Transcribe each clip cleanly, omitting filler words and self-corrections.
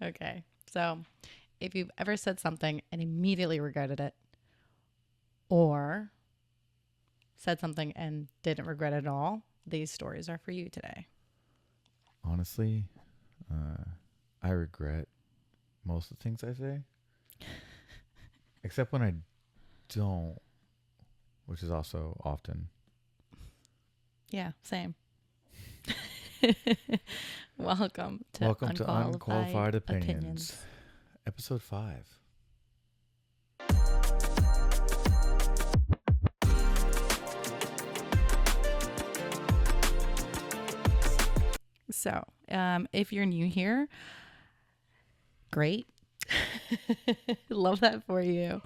Okay. So if you've ever said something and immediately regretted it, or said something and didn't regret it at all, these stories are for you today. Honestly, I regret most of the things I say, except when I don't, which is also often. Yeah, same. Welcome to Welcome to Unqualified Unqualified Opinions, Opinions. Episode 5. So, if you're new here, great. Love that for you.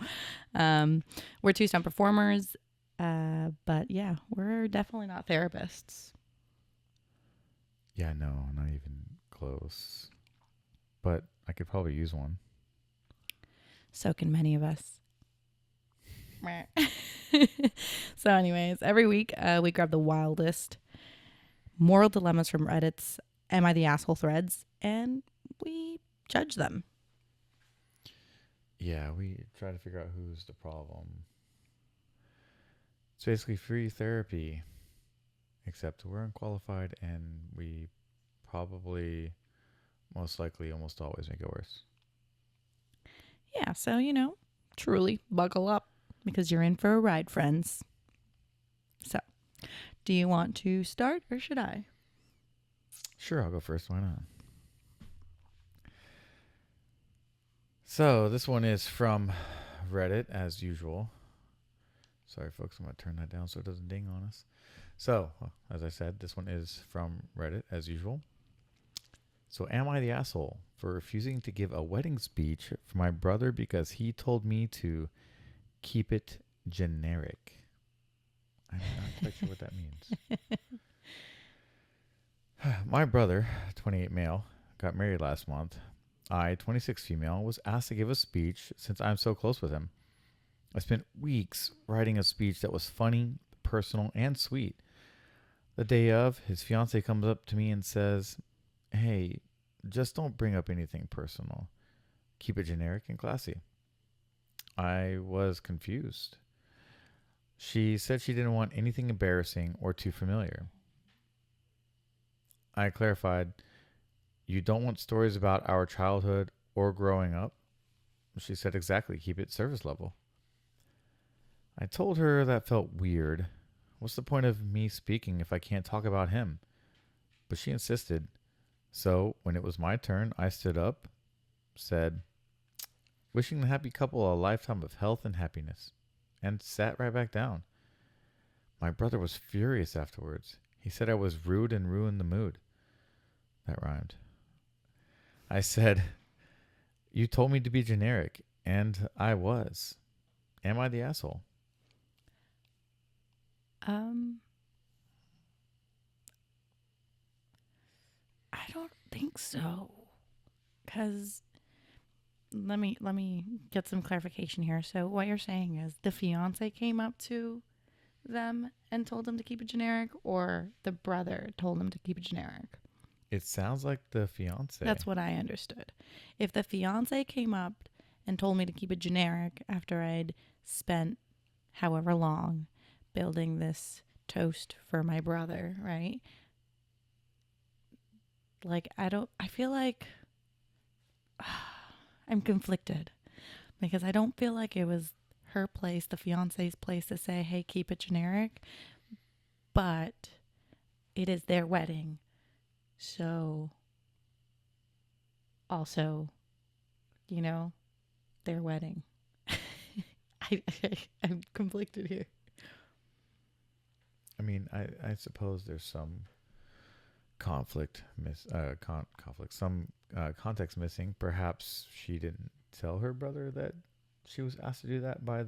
We're two stunt performers, but yeah, we're definitely not therapists. Yeah, no, not even close. But I could probably use one. So can many of us. So, anyways, every week we grab the wildest moral dilemmas from Reddit's Am I the Asshole threads and we judge them. Yeah, we try to figure out who's the problem. It's basically free therapy, except we're unqualified and we probably, most likely, almost always make it worse. Yeah, so, truly buckle up because you're in for a ride, friends. So, do you want to start or should I? Sure, I'll go first. Why not? So, this one is from Reddit, as usual. Sorry, folks, I'm going to turn that down so it doesn't ding on us. So, as I said, this one is from Reddit, as usual. So, am I the asshole for refusing to give a wedding speech for my brother because he told me to keep it generic? I'm not quite sure what that means. My brother, 28 male, got married last month. I, 26 female, was asked to give a speech since I'm so close with him. I spent weeks writing a speech that was funny, personal, and sweet. The day of, his fiance comes up to me and says, "Hey, just don't bring up anything personal. Keep it generic and classy." I was confused. She said she didn't want anything embarrassing or too familiar. I clarified, "You don't want stories about our childhood or growing up?" She said, "Exactly, keep it surface level." I told her that felt weird. What's the point of me speaking if I can't talk about him? But she insisted. So, when it was my turn, I stood up, said, "Wishing the happy couple a lifetime of health and happiness," and sat right back down. My brother was furious afterwards. He said I was rude and ruined the mood. That rhymed. I said, "You told me to be generic, and I was. Am I the asshole?" Um, I don't think so. Cause let me get some clarification here. So what you're saying is the fiance came up to them and told them to keep it generic, or the brother told them to keep it generic? It sounds like the fiance. That's what I understood. If the fiance came up and told me to keep it generic after I'd spent however long building this toast for my brother, right? Like, I feel like I'm conflicted because I don't feel like it was her place, the fiance's place to say, hey, keep it generic, but it is their wedding. So also, their wedding. I'm conflicted here. I mean, I suppose there's some some context missing. Perhaps she didn't tell her brother that she was asked to do that by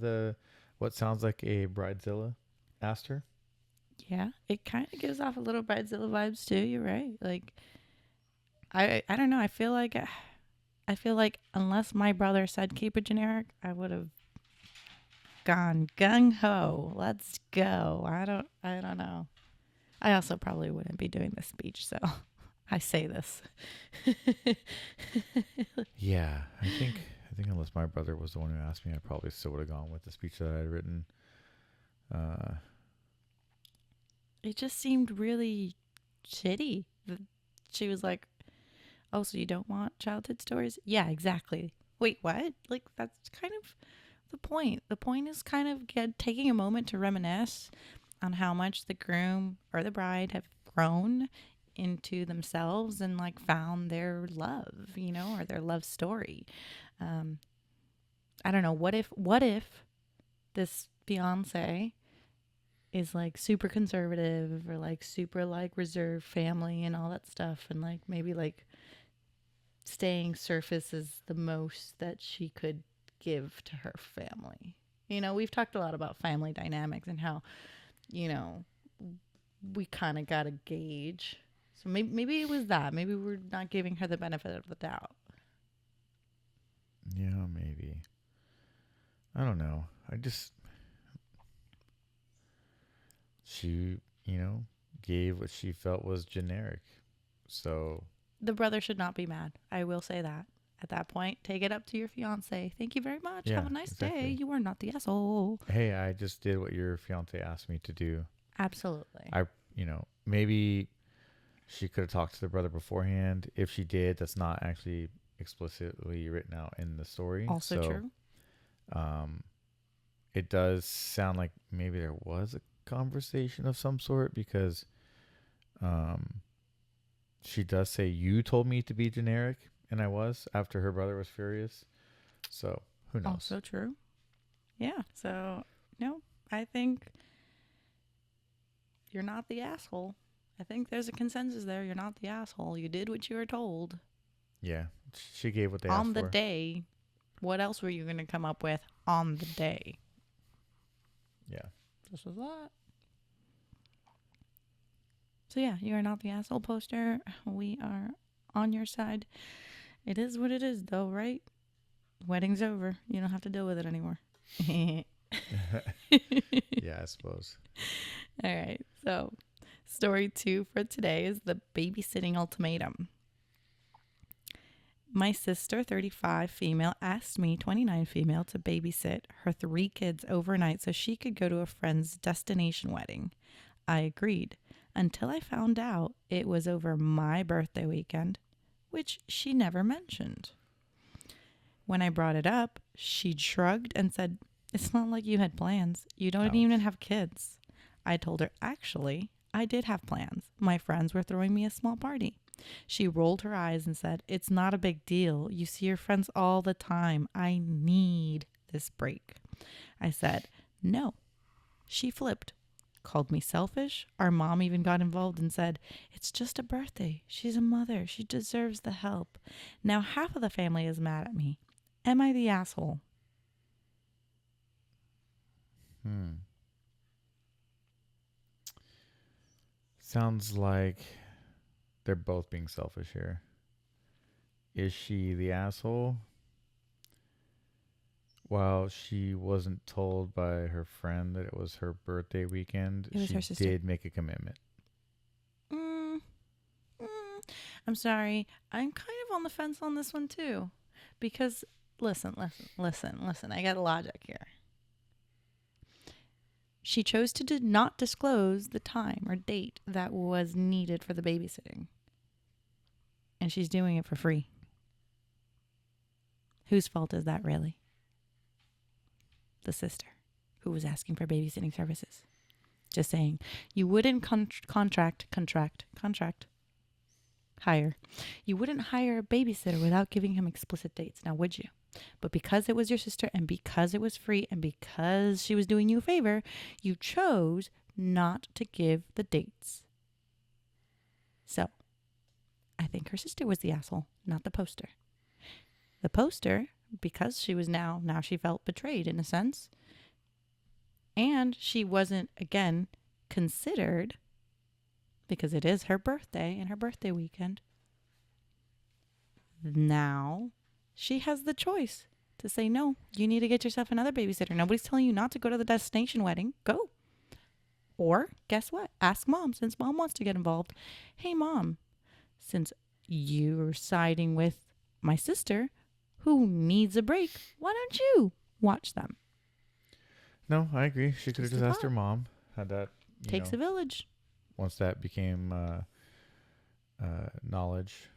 what sounds like a bridezilla asked her. Yeah, it kind of gives off a little Bridezilla vibes too. You're right. Like, I don't know. I feel like unless my brother said keep it generic, I would have gone gung ho. Let's go. I don't know. I also probably wouldn't be doing this speech, so I say this. Yeah, I think unless my brother was the one who asked me, I probably still would have gone with the speech that I had written. Uh, It just seemed really shitty. She was like, "Oh, so you don't want childhood stories?" Yeah, exactly. Wait, what? Like that's kind of the point. The point is kind of taking a moment to reminisce on how much the groom or the bride have grown into themselves and like found their love, or their love story. Um, I don't know. What if this fiance is like super conservative or like super like reserved family and all that stuff, and like maybe like staying surface is the most that she could give to her family. We've talked a lot about family dynamics and how, you know, we kind of got to gauge. So maybe it was that. Maybe we're not giving her the benefit of the doubt. yeah, maybe. I don't know. I just she, gave what she felt was generic. So The brother should not be mad. I will say that. At that point, take it up to your fiance. Thank you very much. Have yeah, a nice day. exactly. You are not the asshole. Hey, I just did what your fiance asked me to do. Absolutely. Maybe she could have talked to the brother beforehand. If she did, that's not actually explicitly written out in the story. Also So, true. um, it does sound like maybe there was a conversation of some sort because, um, she does say you told me to be generic, and I was after her brother was furious. So who knows? Also true. Yeah. So, no, I think you're not the asshole. I think there's a consensus there. You're not the asshole. You did what you were told Yeah, she gave what they asked on the for. day. What else were you going to come up with on the day? Yeah. This was that. So, yeah, you are not the asshole poster. We are on your side. It is what it is, though, right? Wedding's over. You don't have to deal with it anymore. Yeah, I suppose. All right. So, story 2 for today is the babysitting ultimatum. My sister, 35 female, asked me, 29 female, to babysit her 3 kids overnight so she could go to a friend's destination wedding. I agreed until I found out it was over my birthday weekend, which she never mentioned. When I brought it up, she shrugged and said, "It's not like you had plans. You don't even Ouch. have kids." I told her, "Actually, I did have plans. My friends were throwing me a small party." She rolled her eyes and said, "It's not a big deal. You see your friends all the time. I need this break." I said, "No." She flipped, called me selfish. Our mom even got involved and said, "It's just a birthday. She's a mother. She deserves the help." Now half of the family is mad at me. Am I the asshole? Hmm. Sounds like they're both being selfish here. Is she the asshole? While she wasn't told by her friend that it was her birthday weekend, It was she her sister. did make a commitment. Mm, I'm sorry. I'm kind of on the fence on this one too. Because listen. I got logic here. She chose to not disclose the time or date that was needed for the babysitting. And she's doing it for free. Whose fault is that really? The sister who was asking for babysitting services. Just saying, you wouldn't contract hire. You wouldn't hire a babysitter without giving him explicit dates, now would you? But because it was your sister and because it was free and because she was doing you a favor, you chose not to give the dates. So, I think her sister was the asshole, not the poster. The poster, because she was now she felt betrayed in a sense, and she wasn't, again, considered because it is her birthday and her birthday weekend. Now she has the choice to say, "No, you need to get yourself another babysitter. Nobody's telling you not to go to the destination wedding. Go." Or guess what? Ask mom, since mom wants to get involved. "Hey, mom, since you're siding with my sister who needs a break, why don't you watch them? No, I agree. She could have Just a just asked her thought. mom. Had that, Takes a village. once that became knowledge,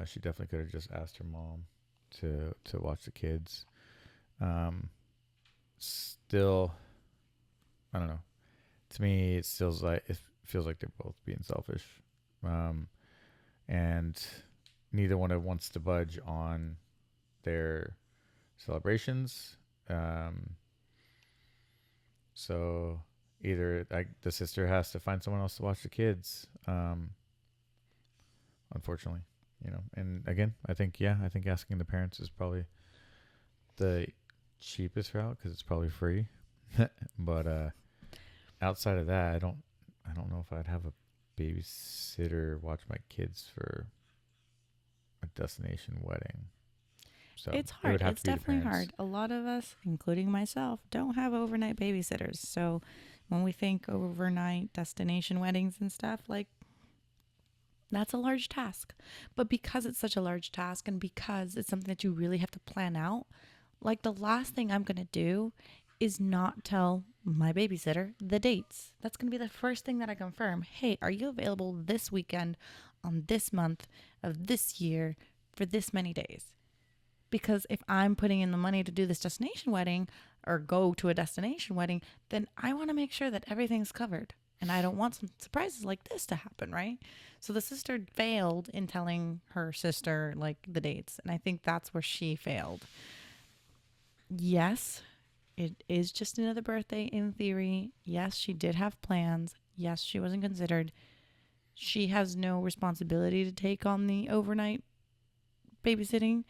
she definitely could have just asked her mom to watch the kids. Um, Still, I don't know. To me, it feels like they're both being selfish, um, and neither one of them wants to budge on their celebrations. Um, so either the sister has to find someone else to watch the kids. Unfortunately, And again, I think asking the parents is probably the cheapest route because it's probably free. But outside of that, I don't know if I'd have a babysitter watch my kids for a destination wedding. So It's it hard. would have to It's be the definitely parents. hard. A lot of us, including myself, don't have overnight babysitters. So when we think overnight destination weddings and stuff, like that's a large task. But because it's such a large task and because it's something that you really have to plan out, like the last thing I'm going to do is not tell my babysitter the dates. That's going to be the first thing that I confirm. Hey, are you available this weekend on this month of this year for this many days? Because if I'm putting in the money to do this destination wedding or go to a destination wedding, then I want to make sure that everything's covered. And I don't want some surprises like this to happen, right? So the sister failed in telling her sister like the dates. And I think that's where she failed. Yes, it is just another birthday in theory. Yes, she did have plans. Yes, she wasn't considered. She has no responsibility to take on the overnight babysitting.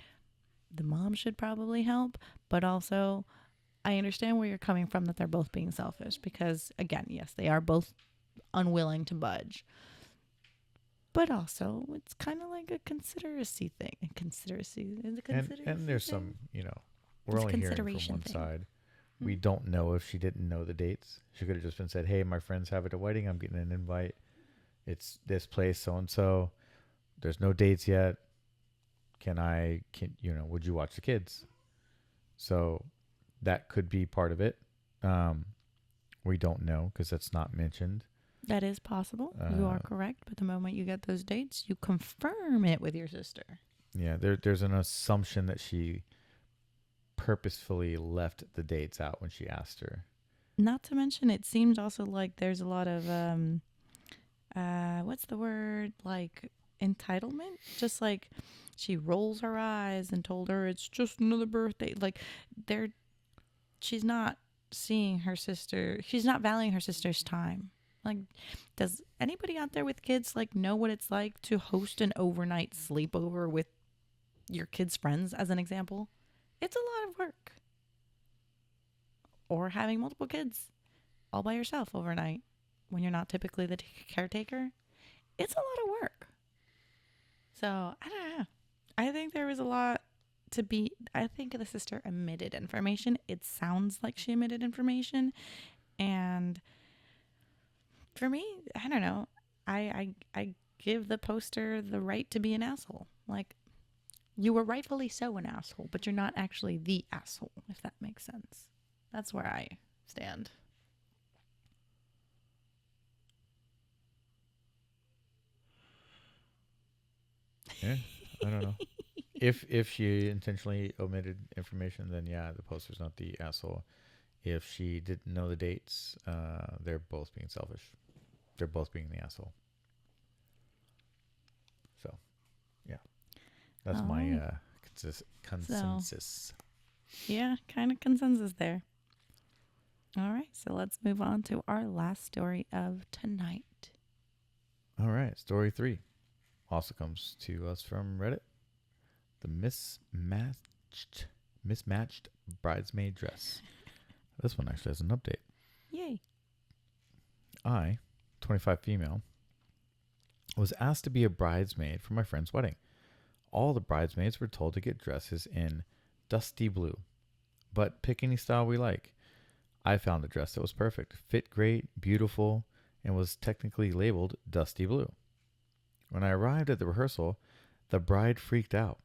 The mom should probably help, but also I understand where you're coming from that they're both being selfish because again, yes, they are both unwilling to budge. But also, it's kind of like a conspiracy thing. A conspiracy is a And conspiracy there's thing. some, we're It's a only hearing from consideration one thing. side. We Hmm. don't know if she didn't know the dates. She could have just been said, "Hey, my friends have it a wedding. I'm getting an invite. It's this place, so and so. There's no dates yet. Would you watch the kids?" So that could be part of it. Um, we don't know because that's not mentioned. That is possible. You Uh, are correct. But the moment you get those dates, you confirm it with your sister. yeah, there's an assumption that she purposefully left the dates out when she asked her. Not to mention, it seems also like there's a lot of what's the word, like entitlement, just like she rolls her eyes and told her it's just another birthday, like they're she's not seeing her sister, she's not valuing her sister's time. Like, does anybody out there with kids like know what it's like to host an overnight sleepover with your kids friends, as an example? It's a lot of work. Or having multiple kids all by yourself overnight when you're not typically the caretaker, it's a lot of work. So I don't know. I think there was a lot to be. I think the sister omitted information. It sounds like she omitted information, and for me, I don't know. I give the poster the right to be an asshole. Like, you were rightfully so an asshole, but you're not actually the asshole. If that makes sense. That's where I stand. Yeah, I don't know. If she intentionally omitted information, then yeah, the poster's not the asshole. If she didn't know the dates, they're both being selfish. They're both being the asshole. So yeah, that's All my right. So consensus. yeah, kind of consensus there. All right, so let's move on to our last story of tonight. All right, story 3 also comes to us from Reddit. The mismatched bridesmaid dress. This one actually has an update. Yay. I, 25 female, was asked to be a bridesmaid for my friend's wedding. All the bridesmaids were told to get dresses in dusty blue, but pick any style we like. I found a dress that was perfect, fit great, beautiful, and was technically labeled dusty blue. When I arrived at the rehearsal, the bride freaked out.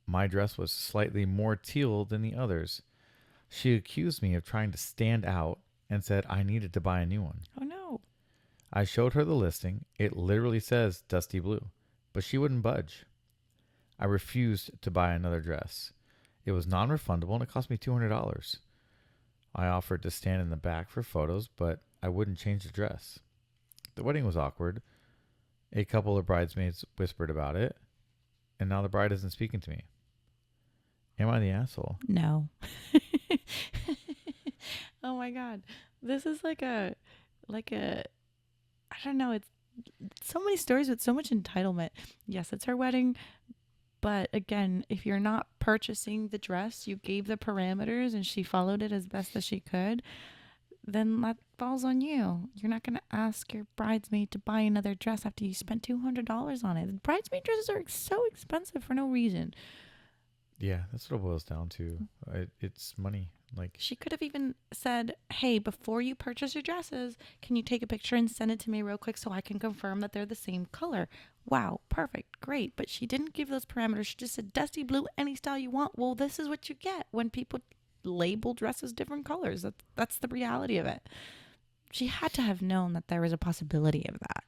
My dress was slightly more teal than the others. She accused me of trying to stand out and said I needed to buy a new one. Oh no. I showed her the listing. It literally says dusty blue, but she wouldn't budge. I refused to buy another dress. It was non refundable and it cost me $200. I offered to stand in the back for photos, but I wouldn't change the dress. The wedding was awkward. A couple of bridesmaids whispered about it, and now the bride isn't speaking to me. Am I the asshole? No. Oh my god. This is like a I don't know, it's so many stories with so much entitlement. Yes, it's her wedding, but again, if you're not purchasing the dress, you gave the parameters and she followed it as best as she could, then that falls on you. You're not going to ask your bridesmaid to buy another dress after you spent $200 on it. Bridesmaid dresses are so expensive for no reason. Yeah, that's what it boils down to. It's money. Like, She could have even said, hey, before you purchase your dresses, can you take a picture and send it to me real quick so I can confirm that they're the same color? Wow, perfect, great. But she didn't give those parameters. She just said, dusty blue, any style you want. Well, this is what you get when people label dresses different colors. That's the reality of it. She had to have known that there was a possibility of that.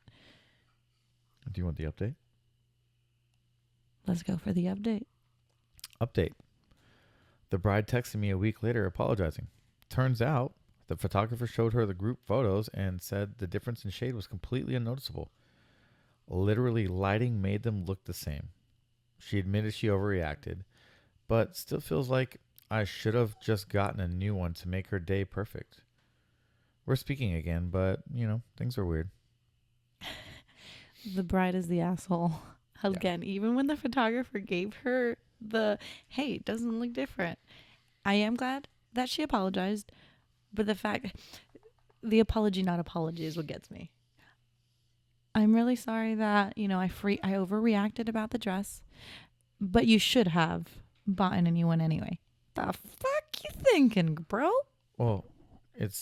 do you want the update? Let's go for the update. Update. The bride texted me a week later apologizing. Turns out the photographer showed her the group photos and said the difference in shade was completely unnoticeable. Literally, lighting made them look the same. She admitted she overreacted, but still feels like I should have just gotten a new one to make her day perfect. We're speaking again, but, things are weird. The bride is the asshole. Again, even when the photographer gave her hey, it doesn't look different. I am glad that she apologized, but the apology, not apology is what gets me. I'm really sorry that, I overreacted about the dress, but you should have bought a new one anyway. The fuck you thinking, bro? Well,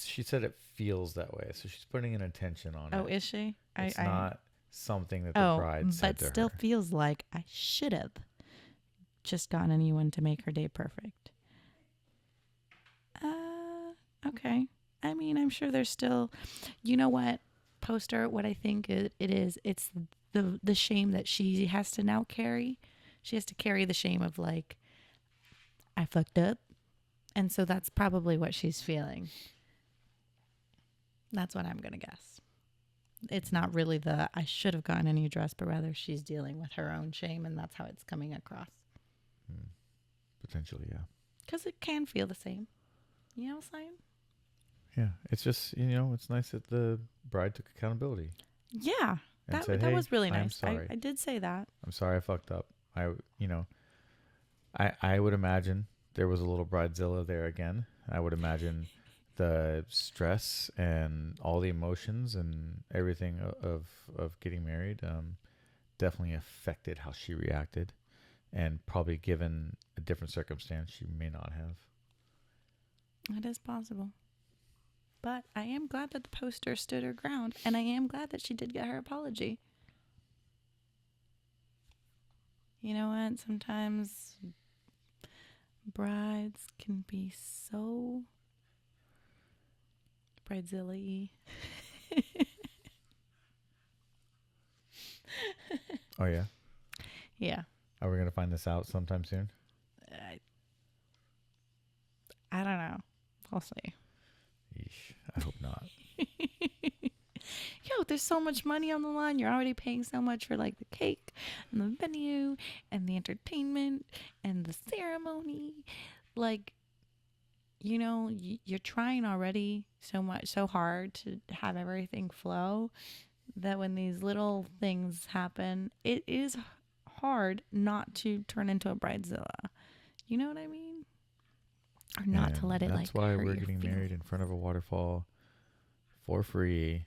she said it feels that way, so she's putting an intention on it. Oh, is she? It's not something that the bride said to her. But still feels like I should have just gotten a new one to make her day perfect. Okay. I mean, I'm sure there's still, you know what, poster, what I think it's the shame that she has to now carry. She has to carry the shame of like, I fucked up. And so that's probably what she's feeling. That's what I'm going to guess. It's not really I should have gotten a new dress, but rather she's dealing with her own shame, and that's how it's coming across. Potentially, yeah. Because it can feel the same. You know what I'm saying? Yeah, it's just, it's nice that the bride took accountability. Yeah, And that said, that hey, was really I'm nice. sorry. I did say that. I'm sorry I fucked up. I would imagine there was a little bridezilla there again. I would imagine the stress and all the emotions and everything of getting married definitely affected how she reacted, and probably given a different circumstance she may not have. It is possible. But I am glad that the poster stood her ground, and I am glad that she did get her apology. You know what? Sometimes brides can be so bridezilla-y. Oh, yeah? Yeah. Are we going to find this out sometime soon? I don't know. We'll see. Yeesh, I hope not. Yo, there's so much money on the line. You're already paying so much for like the cake and the venue and the entertainment and the ceremony. Like, you're trying already so hard to have everything flow that when these little things happen, it is hard not to turn into a bridezilla. You know what I mean? Or not to let it That's why hurt we're your getting married in front of a waterfall for free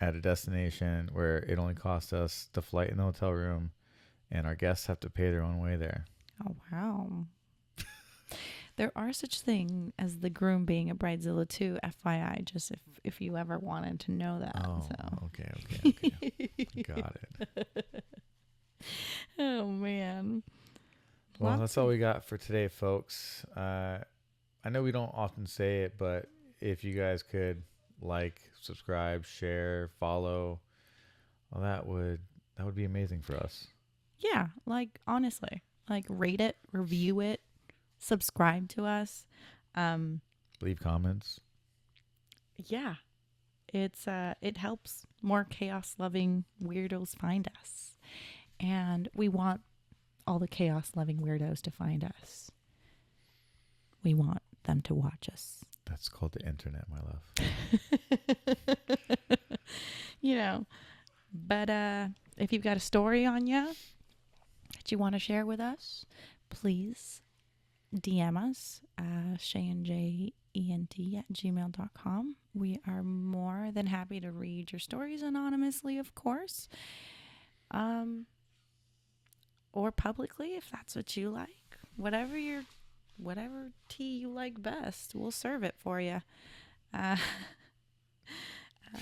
at a destination where it only costs us the flight and the hotel room, and our guests have to pay their own way there. Oh, wow. There are such thing as the groom being a bridezilla too, FYI, just if you ever wanted to know that. Oh, So. okay, okay, okay. Got it. Oh man. Well, Lots that's all of we got for today, folks. I know we don't often say it, but if you guys could like, subscribe, share, follow, well, that would be amazing for us. yeah, like honestly, like rate it, review it, subscribe to us. Um Leave comments. yeah, it helps more chaos loving weirdos find us. And we want all the chaos loving weirdos to find us. We want them to watch us. That's called the internet, my love. You know, but if you've got a story on you that you want to share with us, please DM us, shayandjent@gmail.com. We are more than happy to read your stories anonymously, of course, or publicly if that's what you like. Whatever tea you like best, we'll serve it for you. Uh,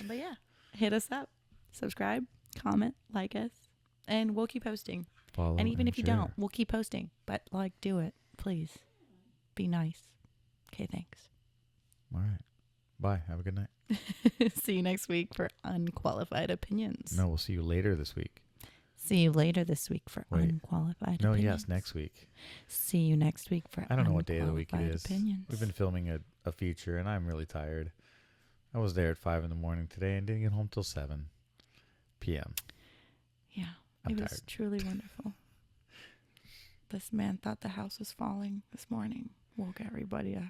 but yeah, hit us up, subscribe, comment, like us, and we'll keep posting. Follow And even and if you share. don't, we'll keep posting. But like, do it, please. Be nice. Okay, thanks. All right. Bye. Have a good night. See you next week for Unqualified Opinions. No, we'll see you later this week. See you later this week for Wait. Unqualified No, Opinions. yes, next week. See you next week for I don't know what day of the week it Unqualified is. Opinions. We've been filming a feature, and I'm really tired. I was there at 5 in the morning today and didn't get home till 7 p.m. Yeah, I'm it was tired. truly wonderful. This man thought the house was falling this morning. Woke everybody up.